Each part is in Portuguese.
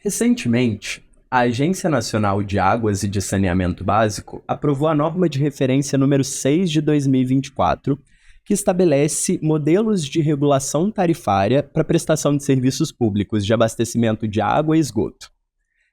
Recentemente, a Agência Nacional de Águas e de Saneamento Básico aprovou a norma de referência número 6 de 2024, que estabelece modelos de regulação tarifária para prestação de serviços públicos de abastecimento de água e esgoto.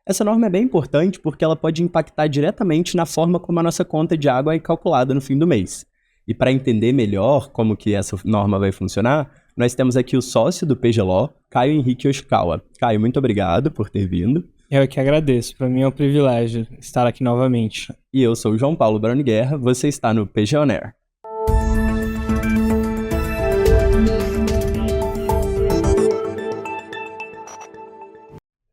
Essa norma é bem importante porque ela pode impactar diretamente na forma como a nossa conta de água é calculada no fim do mês. E para entender melhor como que essa norma vai funcionar, nós temos aqui o sócio do PGLO, Caio Henrique Yoshikawa. Caio, muito obrigado por ter vindo. Eu que agradeço, para mim é um privilégio estar aqui novamente. E eu sou o João Paulo Browne Guerra, você está no PG On Air.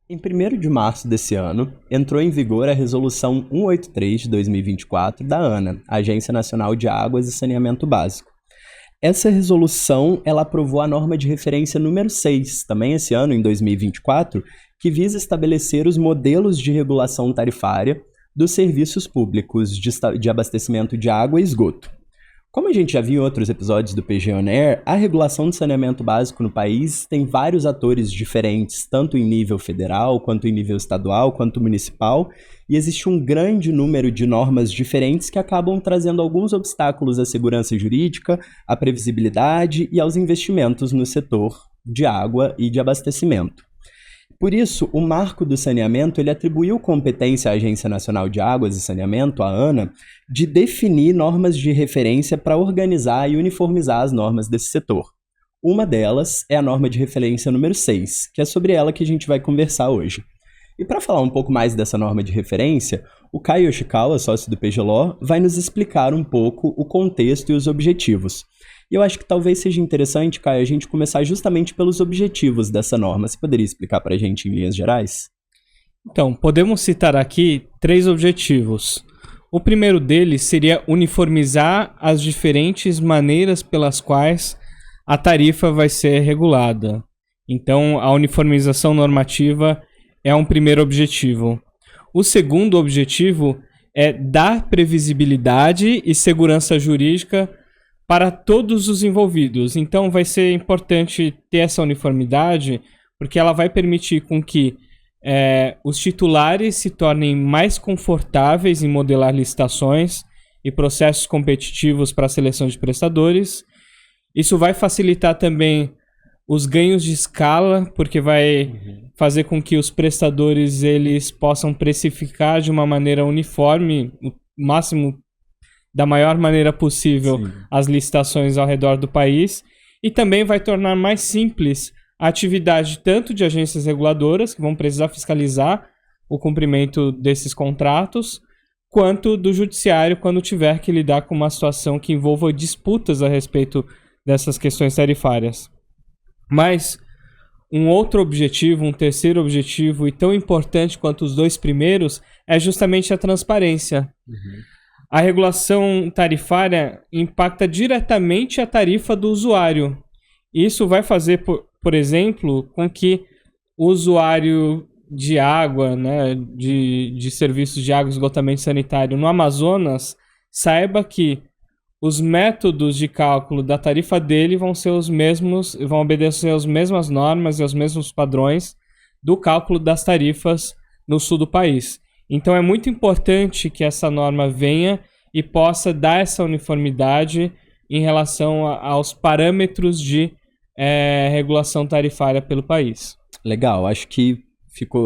Em 1º de março desse ano, entrou em vigor a Resolução 183 de 2024 da ANA, Agência Nacional de Águas e Saneamento Básico. Essa resolução, ela aprovou a norma de referência número 6, também esse ano, em 2024, que visa estabelecer os modelos de regulação tarifária dos serviços públicos de abastecimento de água e esgoto. Como a gente já viu em outros episódios do PG On Air, a regulação de saneamento básico no país tem vários atores diferentes, tanto em nível federal, quanto em nível estadual, quanto municipal, e existe um grande número de normas diferentes que acabam trazendo alguns obstáculos à segurança jurídica, à previsibilidade e aos investimentos no setor de água e de abastecimento. Por isso, o Marco do Saneamento ele atribuiu competência à Agência Nacional de Águas e Saneamento, a ANA, de definir normas de referência para organizar e uniformizar as normas desse setor. Uma delas é a norma de referência número 6, que é sobre ela que a gente vai conversar hoje. E para falar um pouco mais dessa norma de referência, o Caio Yoshikawa, sócio do PGLO, vai nos explicar um pouco o contexto e os objetivos. E eu acho que talvez seja interessante, Caio, a gente começar justamente pelos objetivos dessa norma. Você poderia explicar para a gente em linhas gerais? Então, podemos citar aqui 3 objetivos. O primeiro deles seria uniformizar as diferentes maneiras pelas quais a tarifa vai ser regulada. Então, a uniformização normativa é um primeiro objetivo. O segundo objetivo é dar previsibilidade e segurança jurídica para todos os envolvidos. Então vai ser importante ter essa uniformidade, porque ela vai permitir com que os titulares se tornem mais confortáveis em modelar licitações e processos competitivos para a seleção de prestadores. Isso vai facilitar também os ganhos de escala, porque vai fazer com que os prestadores eles possam precificar de uma maneira uniforme, o máximo da maior maneira possível, sim, as licitações ao redor do país, e também vai tornar mais simples a atividade tanto de agências reguladoras, que vão precisar fiscalizar o cumprimento desses contratos, quanto do judiciário quando tiver que lidar com uma situação que envolva disputas a respeito dessas questões tarifárias. Mas um outro objetivo, um terceiro objetivo, e tão importante quanto os 2 primeiros, é justamente a transparência. A regulação tarifária impacta diretamente a tarifa do usuário. Isso vai fazer, por exemplo, com que o usuário de água, né, de serviços de água e esgotamento sanitário no Amazonas, saiba que os métodos de cálculo da tarifa dele vão ser os mesmos, vão obedecer às mesmas normas e aos mesmos padrões do cálculo das tarifas no sul do país. Então é muito importante que essa norma venha e possa dar essa uniformidade em relação aos parâmetros de regulação tarifária pelo país. Legal, acho que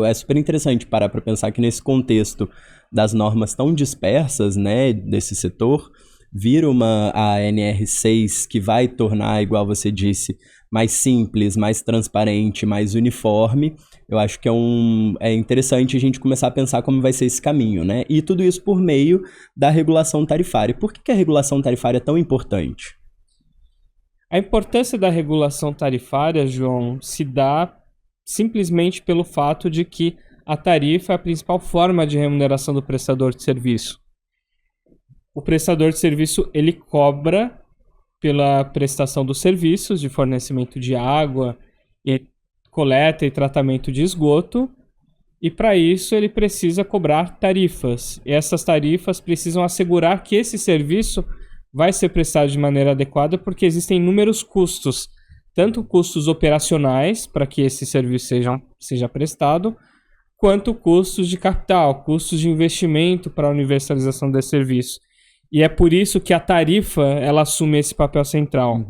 é super interessante parar para pensar que nesse contexto das normas tão dispersas, né, desse setor, vir a ANR6 que vai tornar, igual você disse, mais simples, mais transparente, mais uniforme. Eu acho que é interessante a gente começar a pensar como vai ser esse caminho, né? E tudo isso por meio da regulação tarifária. Por que a regulação tarifária é tão importante? A importância da regulação tarifária, João, se dá simplesmente pelo fato de que a tarifa é a principal forma de remuneração do prestador de serviço. O prestador de serviço, ele cobra pela prestação dos serviços de fornecimento de água, e coleta e tratamento de esgoto, e para isso ele precisa cobrar tarifas. E essas tarifas precisam assegurar que esse serviço vai ser prestado de maneira adequada, porque existem inúmeros custos, tanto custos operacionais para que esse serviço seja prestado, quanto custos de capital, custos de investimento para a universalização desse serviço. E é por isso que a tarifa ela assume esse papel central.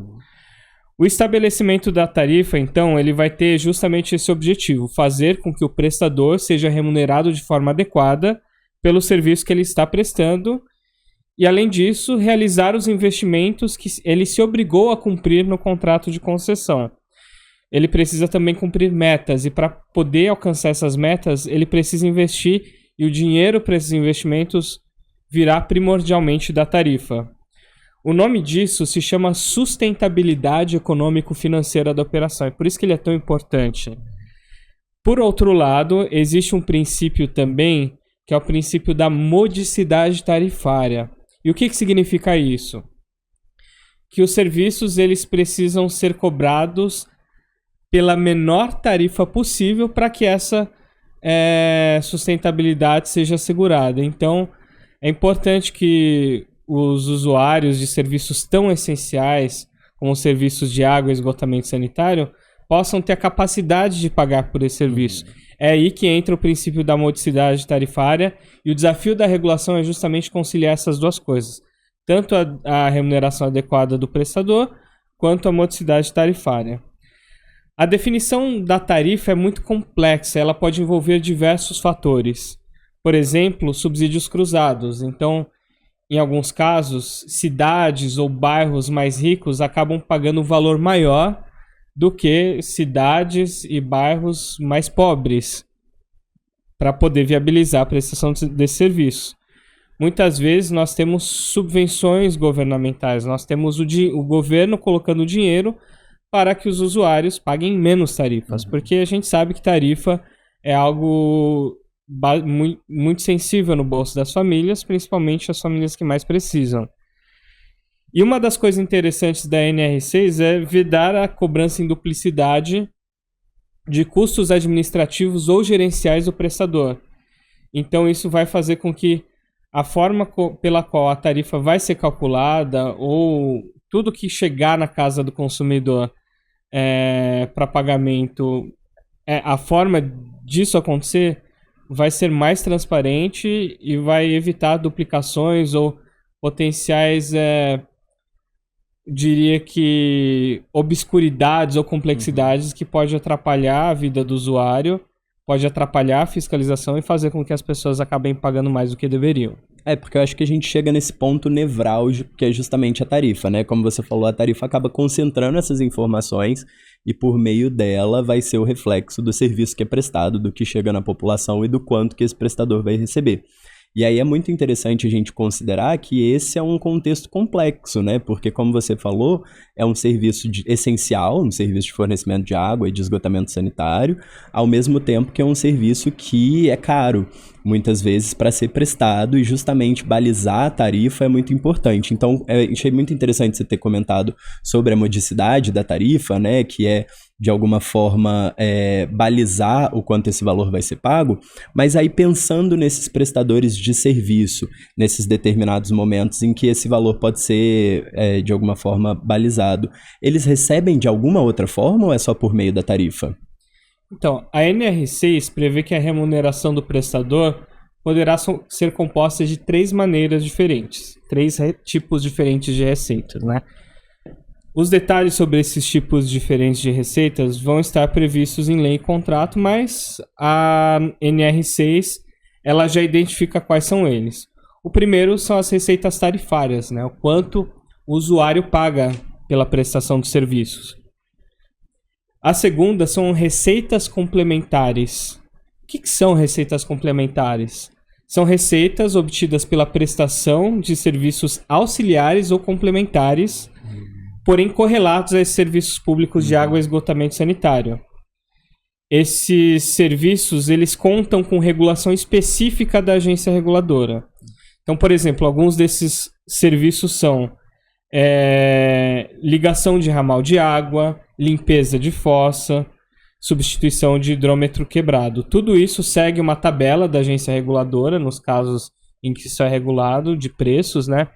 O estabelecimento da tarifa, então, ele vai ter justamente esse objetivo, fazer com que o prestador seja remunerado de forma adequada pelo serviço que ele está prestando e, além disso, realizar os investimentos que ele se obrigou a cumprir no contrato de concessão. Ele precisa também cumprir metas e, para poder alcançar essas metas, ele precisa investir e o dinheiro para esses investimentos virá primordialmente da tarifa. O nome disso se chama sustentabilidade econômico-financeira da operação. É por isso que ele é tão importante. Por outro lado, existe um princípio também, que é o princípio da modicidade tarifária. E o que significa isso? Que os serviços eles precisam ser cobrados pela menor tarifa possível para que essa sustentabilidade seja assegurada. Então, é importante que os usuários de serviços tão essenciais como os serviços de água e esgotamento sanitário possam ter a capacidade de pagar por esse serviço. É aí que entra o princípio da modicidade tarifária e o desafio da regulação é justamente conciliar essas duas coisas, tanto a remuneração adequada do prestador quanto a modicidade tarifária. A definição da tarifa é muito complexa, ela pode envolver diversos fatores. Por exemplo, subsídios cruzados. Então, em alguns casos, cidades ou bairros mais ricos acabam pagando um valor maior do que cidades e bairros mais pobres para poder viabilizar a prestação desse serviço. Muitas vezes nós temos subvenções governamentais, nós temos o governo colocando dinheiro para que os usuários paguem menos tarifas, porque a gente sabe que tarifa é algo muito sensível no bolso das famílias, principalmente as famílias que mais precisam. E uma das coisas interessantes da NR6 é vedar a cobrança em duplicidade de custos administrativos ou gerenciais do prestador. Então isso vai fazer com que a forma pela qual a tarifa vai ser calculada ou tudo que chegar na casa do consumidor para pagamento, a forma disso acontecer vai ser mais transparente e vai evitar duplicações ou potenciais, diria que, obscuridades ou complexidades que pode atrapalhar a vida do usuário, pode atrapalhar a fiscalização e fazer com que as pessoas acabem pagando mais do que deveriam. Porque eu acho que a gente chega nesse ponto nevrálgico, que é justamente a tarifa, né? Como você falou, a tarifa acaba concentrando essas informações e por meio dela vai ser o reflexo do serviço que é prestado, do que chega na população e do quanto que esse prestador vai receber. E aí é muito interessante a gente considerar que esse é um contexto complexo, né? Porque, como você falou, é um serviço essencial, um serviço de fornecimento de água e de esgotamento sanitário, ao mesmo tempo que é um serviço que é caro, muitas vezes, para ser prestado, e justamente balizar a tarifa é muito importante. Então, achei muito interessante você ter comentado sobre a modicidade da tarifa, né? Que é, de alguma forma, balizar o quanto esse valor vai ser pago, mas aí pensando nesses prestadores de serviço, nesses determinados momentos em que esse valor pode ser, de alguma forma, balizado, eles recebem de alguma outra forma ou é só por meio da tarifa? Então, a NR6 prevê que a remuneração do prestador poderá ser composta de 3 maneiras diferentes, 3 tipos diferentes de receitas, né? Os detalhes sobre esses tipos diferentes de receitas vão estar previstos em lei e contrato, mas a NR6 ela já identifica quais são eles. O primeiro são as receitas tarifárias, né? O quanto o usuário paga pela prestação de serviços. A segunda são receitas complementares. O que são receitas complementares? São receitas obtidas pela prestação de serviços auxiliares ou complementares, porém correlatos a esses serviços públicos de água e esgotamento sanitário. Esses serviços, eles contam com regulação específica da agência reguladora. Então, por exemplo, alguns desses serviços são ligação de ramal de água, limpeza de fossa, substituição de hidrômetro quebrado. Tudo isso segue uma tabela da agência reguladora, nos casos em que isso é regulado, de preços, né?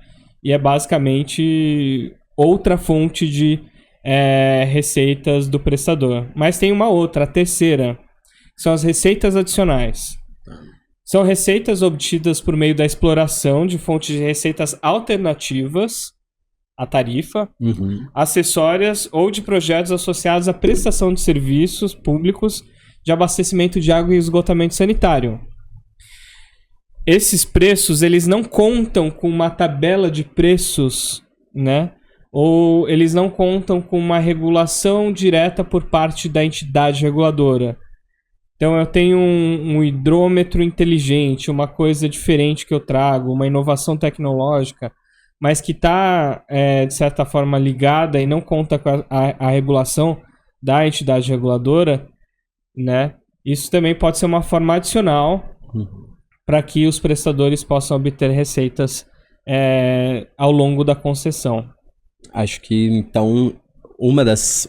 E é basicamente outra fonte de receitas do prestador. Mas tem uma outra, a terceira, que são as receitas adicionais. São receitas obtidas por meio da exploração de fontes de receitas alternativas à tarifa, acessórias ou de projetos associados à prestação de serviços públicos de abastecimento de água e esgotamento sanitário. Esses preços, eles não contam com uma tabela de preços, né? Ou eles não contam com uma regulação direta por parte da entidade reguladora. Então eu tenho um hidrômetro inteligente, uma coisa diferente que eu trago, uma inovação tecnológica, mas que está, de certa forma, ligada e não conta com a regulação da entidade reguladora, né? Isso também pode ser uma forma adicional para que os prestadores possam obter receitas ao longo da concessão. Acho que, então, uma das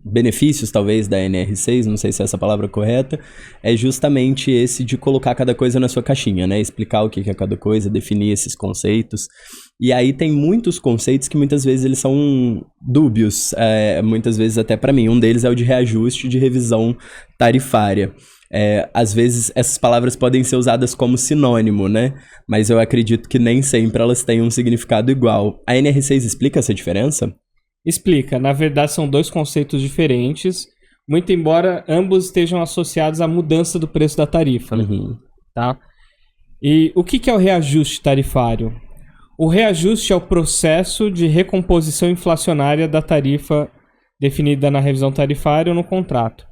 benefícios, talvez, da NR6, não sei se é essa palavra correta, é justamente esse de colocar cada coisa na sua caixinha, né? Explicar o que é cada coisa, definir esses conceitos. E aí tem muitos conceitos que muitas vezes eles são dúbios, muitas vezes até para mim. Um deles é o de reajuste de revisão tarifária. Às vezes essas palavras podem ser usadas como sinônimo, né? Mas eu acredito que nem sempre elas têm um significado igual. A NR6 explica essa diferença? Explica. Na verdade, são dois conceitos diferentes, muito embora ambos estejam associados à mudança do preço da tarifa. Né? Tá? E o que é o reajuste tarifário? O reajuste é o processo de recomposição inflacionária da tarifa definida na revisão tarifária ou no contrato.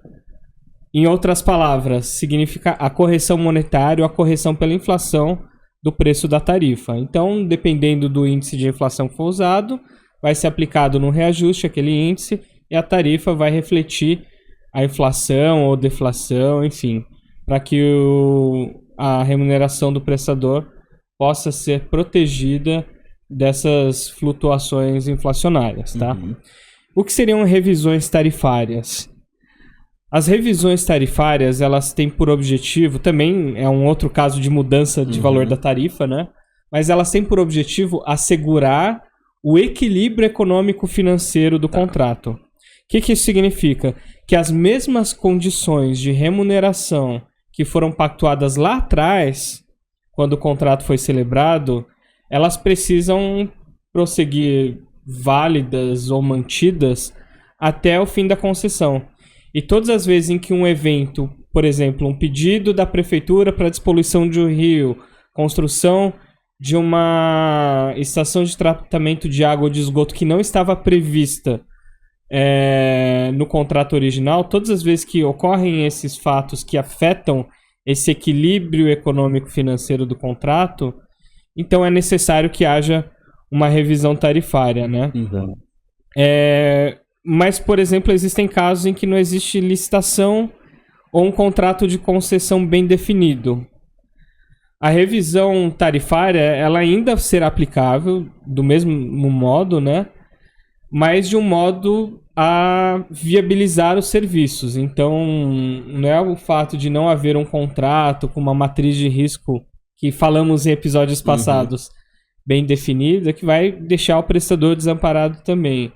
Em outras palavras, significa a correção monetária ou a correção pela inflação do preço da tarifa. Então, dependendo do índice de inflação que for usado, vai ser aplicado no reajuste aquele índice e a tarifa vai refletir a inflação ou deflação, enfim, para que a remuneração do prestador possa ser protegida dessas flutuações inflacionárias, tá? O que seriam revisões tarifárias? As revisões tarifárias, elas têm por objetivo, também é um outro caso de mudança de valor da tarifa, né? Mas elas têm por objetivo assegurar o equilíbrio econômico-financeiro do contrato. O que isso significa? Que as mesmas condições de remuneração que foram pactuadas lá atrás, quando o contrato foi celebrado, elas precisam prosseguir válidas ou mantidas até o fim da concessão. E todas as vezes em que um evento, por exemplo, um pedido da prefeitura para despoluição de um rio, construção de uma estação de tratamento de água ou de esgoto que não estava prevista no contrato original, todas as vezes que ocorrem esses fatos que afetam esse equilíbrio econômico-financeiro do contrato, então é necessário que haja uma revisão tarifária, né? Mas, por exemplo, existem casos em que não existe licitação ou um contrato de concessão bem definido. A revisão tarifária, ela ainda será aplicável do mesmo modo, né? Mas de um modo a viabilizar os serviços. Então, não é o fato de não haver um contrato com uma matriz de risco que falamos em episódios passados bem definida, que vai deixar o prestador desamparado também.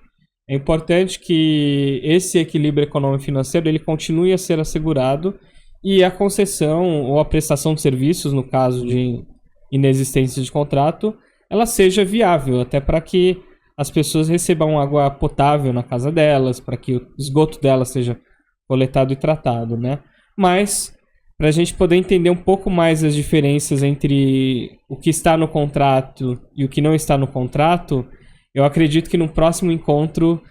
É importante que esse equilíbrio econômico-financeiro ele continue a ser assegurado e a concessão ou a prestação de serviços, no caso de inexistência de contrato, ela seja viável, até para que as pessoas recebam água potável na casa delas, para que o esgoto delas seja coletado e tratado, né? Mas, para a gente poder entender um pouco mais as diferenças entre o que está no contrato e o que não está no contrato, eu acredito que no próximo encontro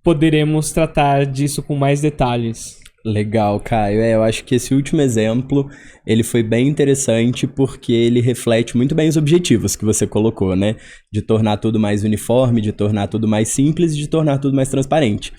poderemos tratar disso com mais detalhes. Legal, Caio. Eu acho que esse último exemplo, ele foi bem interessante porque ele reflete muito bem os objetivos que você colocou, né? De tornar tudo mais uniforme, de tornar tudo mais simples e de tornar tudo mais transparente.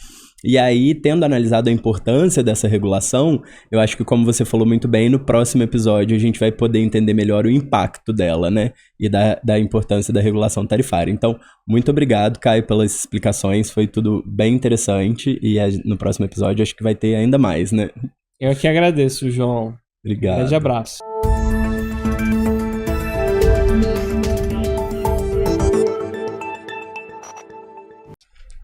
E aí, tendo analisado a importância dessa regulação, eu acho que, como você falou muito bem, no próximo episódio a gente vai poder entender melhor o impacto dela, né? E da importância da regulação tarifária. Então, muito obrigado, Caio, pelas explicações. Foi tudo bem interessante e no próximo episódio acho que vai ter ainda mais, né? Eu que agradeço, João. Obrigado. Grande abraço.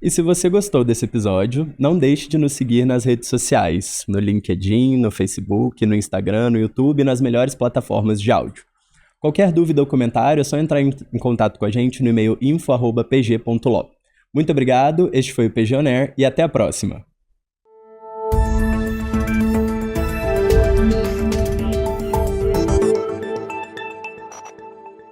E se você gostou desse episódio, não deixe de nos seguir nas redes sociais, no LinkedIn, no Facebook, no Instagram, no YouTube e nas melhores plataformas de áudio. Qualquer dúvida ou comentário é só entrar em contato com a gente no e-mail info@pg.lo. Muito obrigado, este foi o PG On Air e até a próxima!